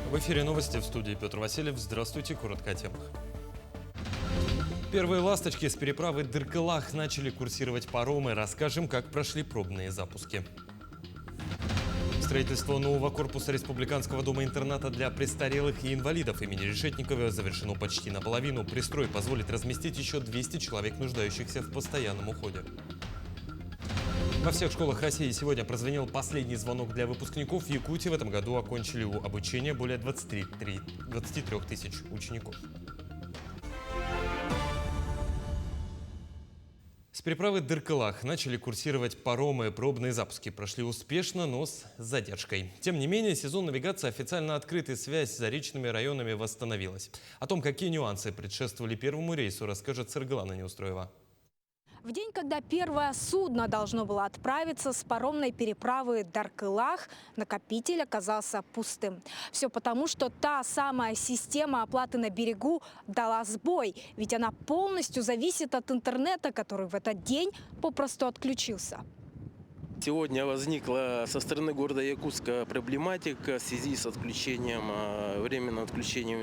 В эфире новости, в студии Петр Васильев. Здравствуйте, коротко о темах. Первые ласточки с переправы Дыркалах начали курсировать паромы. Расскажем, как прошли пробные запуски. Строительство нового корпуса Республиканского дома-интерната для престарелых и инвалидов имени Решетникова завершено почти наполовину. Пристрой позволит разместить еще 200 человек, нуждающихся в постоянном уходе. Во всех школах России сегодня прозвенел последний звонок для выпускников. В Якутии в этом году окончили обучение более 23 тысяч учеников. С переправы Дыркалах начали курсировать паромы. Пробные запуски прошли успешно, но с задержкой. Тем не менее, сезон навигации официально открыт, и связь с заречными районами восстановилась. О том, какие нюансы предшествовали первому рейсу, расскажет Саргалана Неустроева. В день, когда первое судно должно было отправиться с паромной переправы Дыркалах, накопитель оказался пустым. Все потому, что та самая система оплаты на берегу дала сбой, ведь она полностью зависит от интернета, который в этот день попросту отключился. Сегодня возникла со стороны города Якутска проблематика в связи с отключением, временным отключением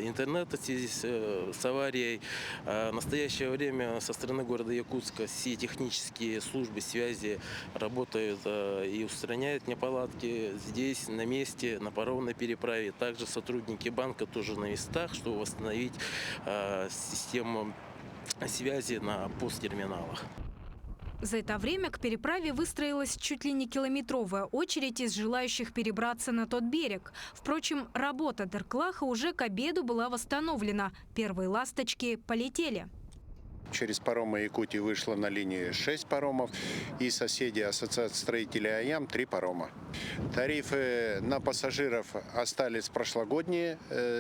интернета в связи с аварией. В настоящее время со стороны города Якутска все технические службы связи работают и устраняют неполадки здесь, на месте, на паромной переправе. Также сотрудники банка тоже на местах, чтобы восстановить систему связи на посттерминалах. За это время к переправе выстроилась чуть ли не километровая очередь из желающих перебраться на тот берег. Впрочем, работа Дыркалаха уже к обеду была восстановлена. Первые ласточки полетели. Через паромы Якутии вышло на линии 6 паромов и соседи Ассоциации строителей АЯМ 3 парома. Тарифы на пассажиров остались прошлогодние,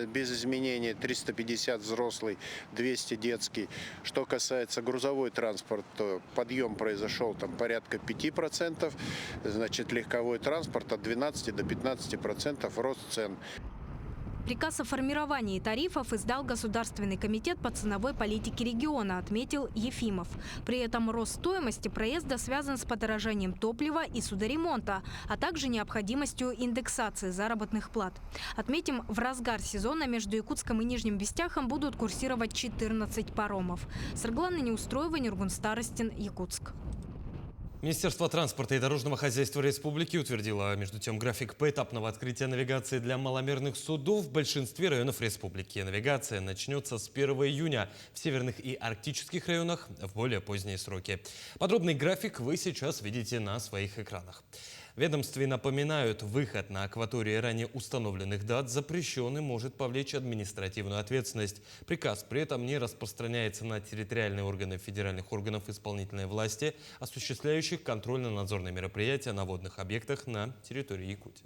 без изменений, 350 взрослый, 200 детский. Что касается грузовой транспорт, то подъем произошел там порядка 5%, значит легковой транспорт от 12 до 15% рост цен. Приказ о формировании тарифов издал Государственный комитет по ценовой политике региона, отметил Ефимов. При этом рост стоимости проезда связан с подорожанием топлива и судоремонта, а также необходимостью индексации заработных плат. Отметим, в разгар сезона между Якутском и Нижним Бестяхом будут курсировать 14 паромов. Саргалана Неустроева, Нюргун Старостин, Якутск. Министерство транспорта и дорожного хозяйства республики утвердило, между тем, график поэтапного открытия навигации для маломерных судов в большинстве районов республики. Навигация начнется с 1 июня в северных и арктических районах в более поздние сроки. Подробный график вы сейчас видите на своих экранах. В ведомстве напоминают, выход на акватории ранее установленных дат запрещен и может повлечь административную ответственность. Приказ при этом не распространяется на территориальные органы федеральных органов исполнительной власти, осуществляющих контрольно-надзорные мероприятия на водных объектах на территории Якутии.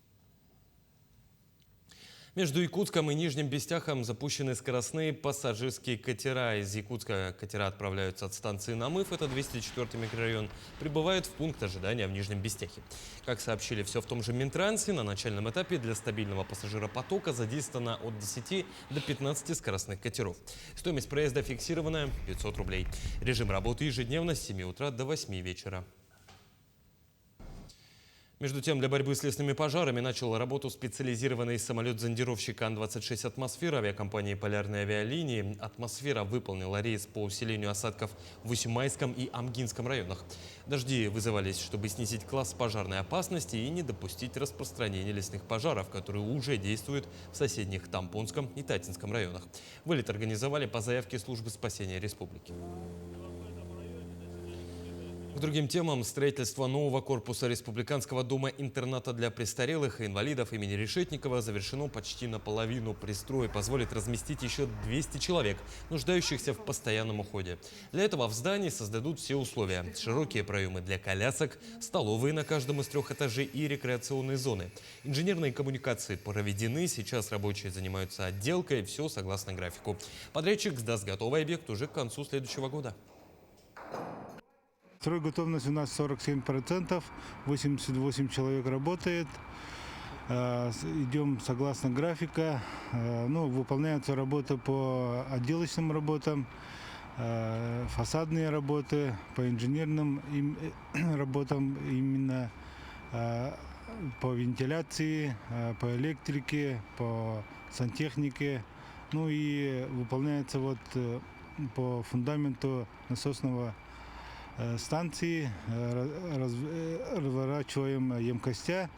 Между Якутском и Нижним Бестяхом запущены скоростные пассажирские катера. Из Якутска катера отправляются от станции Намыв, это 204-й микрорайон, прибывают в пункт ожидания в Нижнем Бестяхе. Как сообщили все в том же Минтрансе, на начальном этапе для стабильного пассажиропотока задействовано от 10 до 15 скоростных катеров. Стоимость проезда фиксированная – 500 рублей. Режим работы ежедневно с 7 утра до 8 вечера. Между тем, для борьбы с лесными пожарами начал работу специализированный самолет-зондировщик Ан-26 «Атмосфера» авиакомпании «Полярные авиалинии». «Атмосфера» выполнила рейс по усилению осадков в Усюмайском и Амгинском районах. Дожди вызывались, чтобы снизить класс пожарной опасности и не допустить распространения лесных пожаров, которые уже действуют в соседних Тампонском и Татинском районах. Вылет организовали по заявке службы спасения республики. К другим темам. Строительство нового корпуса Республиканского дома-интерната для престарелых и инвалидов имени Решетникова завершено почти наполовину. Пристрой позволит разместить еще 200 человек, нуждающихся в постоянном уходе. Для этого в здании создадут все условия. Широкие проемы для колясок, столовые на каждом из 3 этажей и рекреационные зоны. Инженерные коммуникации проведены, сейчас рабочие занимаются отделкой, все согласно графику. Подрядчик сдаст готовый объект уже к концу следующего года. Стройготовность у нас 47%, 88 человек работает. Идем согласно графика. Выполняются работы по отделочным работам, фасадные работы, по инженерным работам именно по вентиляции, по электрике, по сантехнике. Ну и выполняется вот по фундаменту насосного станции, разворачиваем емкостя.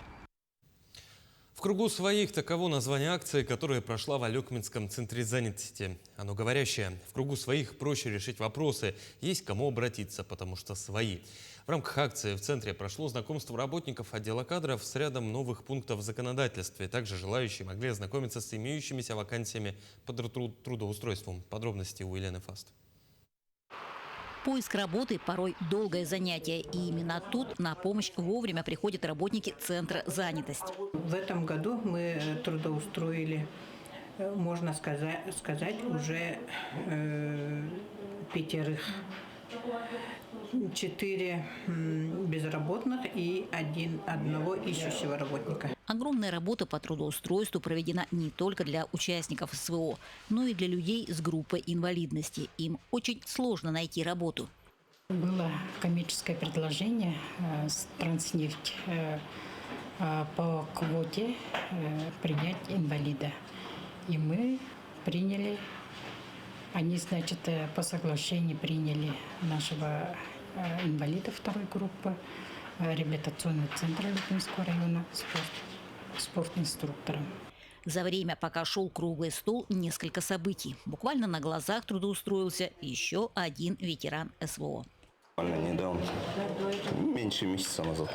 В кругу своих — таково название акции, которая прошла в Алекминском центре занятости. Оно говорящее. В кругу своих проще решить вопросы, есть к кому обратиться, потому что свои. В рамках акции в центре прошло знакомство работников отдела кадров с рядом новых пунктов в законодательстве. Также желающие могли ознакомиться с имеющимися вакансиями по трудоустройству. Подробности у Елены Фаст. Поиск работы порой долгое занятие, и именно тут на помощь вовремя приходят работники центра занятости. В этом году мы трудоустроили, можно сказать, уже 5. 4 безработных и одного ищущего работника. Огромная работа по трудоустройству проведена не только для участников СВО, но и для людей с группой инвалидности. Им очень сложно найти работу. Было коммерческое предложение с Транснефть по квоте принять инвалида. И мы приняли. Они, значит, по соглашению приняли нашего инвалида 2-й группы, реабилитационный центр Алекминского района, спортинструктором. За время, пока шел круглый стол, несколько событий. Буквально на глазах трудоустроился еще один ветеран СВО. Недавно, меньше месяца назад.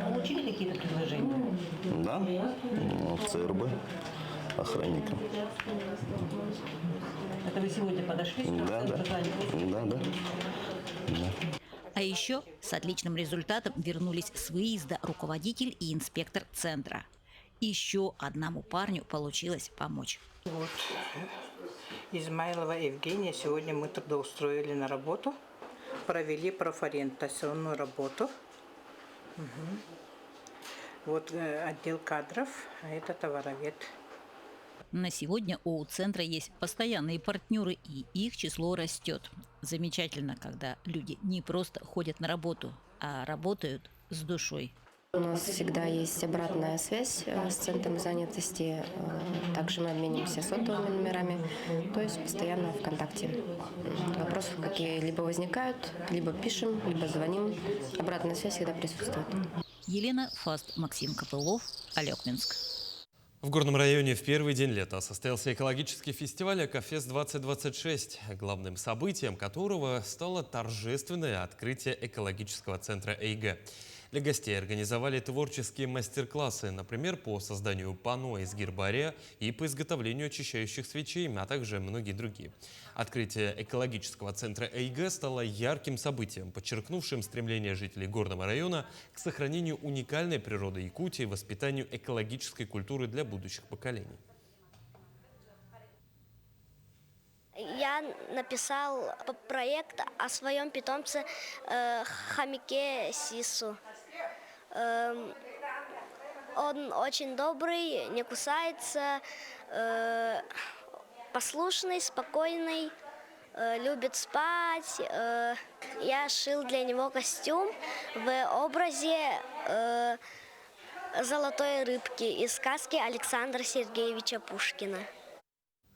Получили какие-то предложения? Да, в ЦРБ охранника. Это вы сегодня подошли? Да. А еще с отличным результатом вернулись с выезда руководитель и инспектор центра. Еще одному парню получилось помочь. Вот. Измайлова Евгения сегодня мы трудоустроили на работу, провели профориентационную работу. Вот отдел кадров, а это товаровед. На сегодня у центра есть постоянные партнеры, и их число растет. Замечательно, когда люди не просто ходят на работу, а работают с душой. У нас всегда есть обратная связь с центром занятости. Также мы обмениваемся сотовыми номерами, то есть постоянно в контакте. Вопросы какие-либо возникают, либо пишем, либо звоним. Обратная связь всегда присутствует. Елена Фаст, Максим Копылов, Алекминск. В Горном районе в первый день лета состоялся экологический фестиваль «Экофест-2026», главным событием которого стало торжественное открытие экологического центра ЭйГэ. Для гостей организовали творческие мастер-классы, например, по созданию панно из гербария и по изготовлению очищающих свечей, а также многие другие. Открытие экологического центра ЭйГэ стало ярким событием, подчеркнувшим стремление жителей Горного района к сохранению уникальной природы Якутии и воспитанию экологической культуры для будущих поколений. Я написал проект о своем питомце хомяке Сису. Он очень добрый, не кусается, послушный, спокойный, любит спать. Я шил для него костюм в образе золотой рыбки из сказки Александра Сергеевича Пушкина.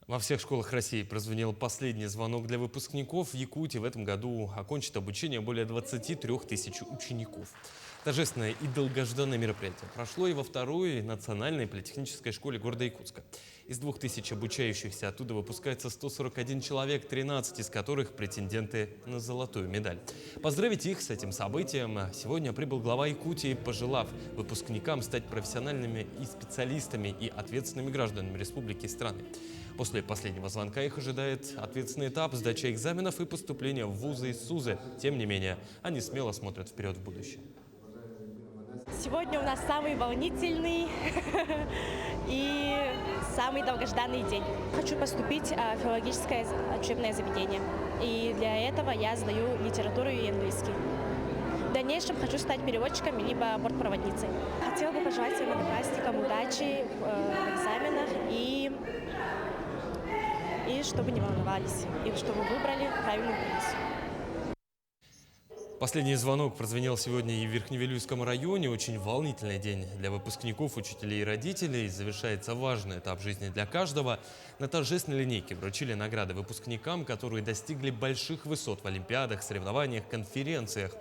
Во всех школах России прозвенел последний звонок для выпускников. В Якутии в этом году окончит обучение более 23 тысяч учеников. Торжественное и долгожданное мероприятие прошло и во второй национальной политехнической школе города Якутска. Из 2000 обучающихся оттуда выпускается 141 человек, 13 из которых претенденты на золотую медаль. Поздравить их с этим событием сегодня прибыл глава Якутии, пожелав выпускникам стать профессиональными и специалистами и ответственными гражданами республики и страны. После последнего звонка их ожидает ответственный этап сдачи экзаменов и поступления в вузы и СУЗы. Тем не менее, они смело смотрят вперед в будущее. Сегодня у нас самый волнительный и самый долгожданный день. Хочу поступить в филологическое учебное заведение. И для этого я сдаю литературу и английский. В дальнейшем хочу стать переводчиком либо бортпроводницей. Хотела бы пожелать своим одноклассникам удачи в экзаменах и чтобы не волновались, и чтобы выбрали правильную профессию. Последний звонок прозвенел сегодня и в Верхневилюйском районе. Очень волнительный день для выпускников, учителей и родителей. Завершается важный этап жизни для каждого. На торжественной линейке вручили награды выпускникам, которые достигли больших высот в олимпиадах, соревнованиях, конференциях.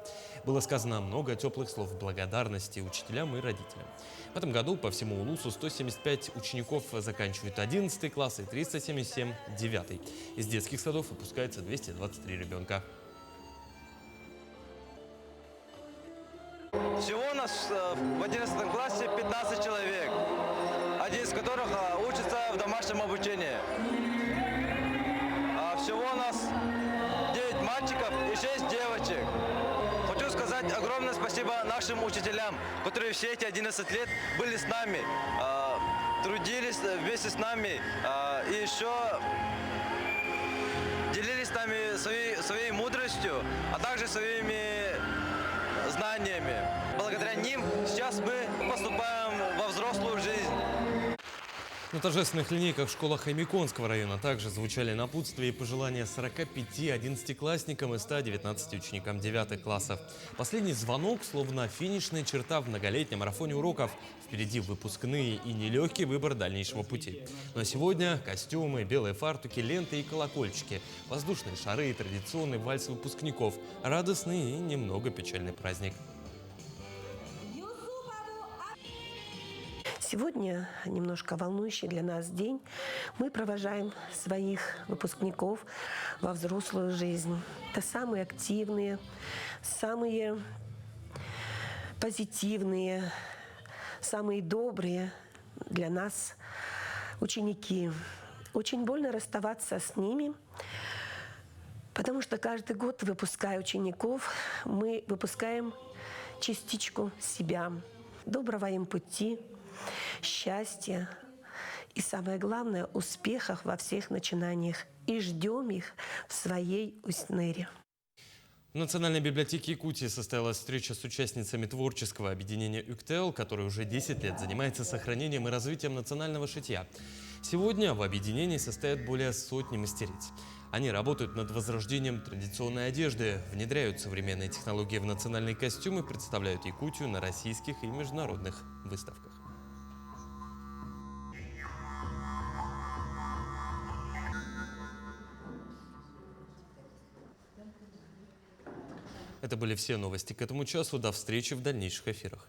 Было сказано много теплых слов благодарности учителям и родителям. В этом году по всему Улусу 175 учеников заканчивают 11 класс и 377 – 9. Из детских садов выпускается 223 ребенка. Всего у нас в 11 классе 15 человек, один из которых учится в домашнем обучении. Всего у нас 9 мальчиков и 6 девочек. Хочу сказать огромное спасибо нашим учителям, которые все эти 11 лет были с нами, трудились вместе с нами и еще делились с нами своей мудростью, а также своими знаниями. Благодаря ним сейчас мы поступаем во взрослую жизнь. На торжественных линейках в школах Аймиконского района также звучали напутствия и пожелания 45 11-классникам и 119 ученикам 9 классов. Последний звонок словно финишная черта в многолетнем марафоне уроков. Впереди выпускные и нелегкий выбор дальнейшего пути. Но сегодня костюмы, белые фартуки, ленты и колокольчики, воздушные шары и традиционный вальс выпускников. Радостный и немного печальный праздник. Сегодня немножко волнующий для нас день. Мы провожаем своих выпускников во взрослую жизнь. Это самые активные, самые позитивные, самые добрые для нас ученики. Очень больно расставаться с ними, потому что каждый год, выпуская учеников, мы выпускаем частичку себя. Доброго им пути, счастья и, самое главное, успехов во всех начинаниях. И ждем их в своей Усть-Нере. В Национальной библиотеке Якутии состоялась встреча с участницами творческого объединения «Юктел», которое уже 10 лет занимается сохранением и развитием национального шитья. Сегодня в объединении состоят более сотни мастериц. Они работают над возрождением традиционной одежды, внедряют современные технологии в национальные костюмы, представляют Якутию на российских и международных выставках. Это были все новости к этому часу. До встречи в дальнейших эфирах.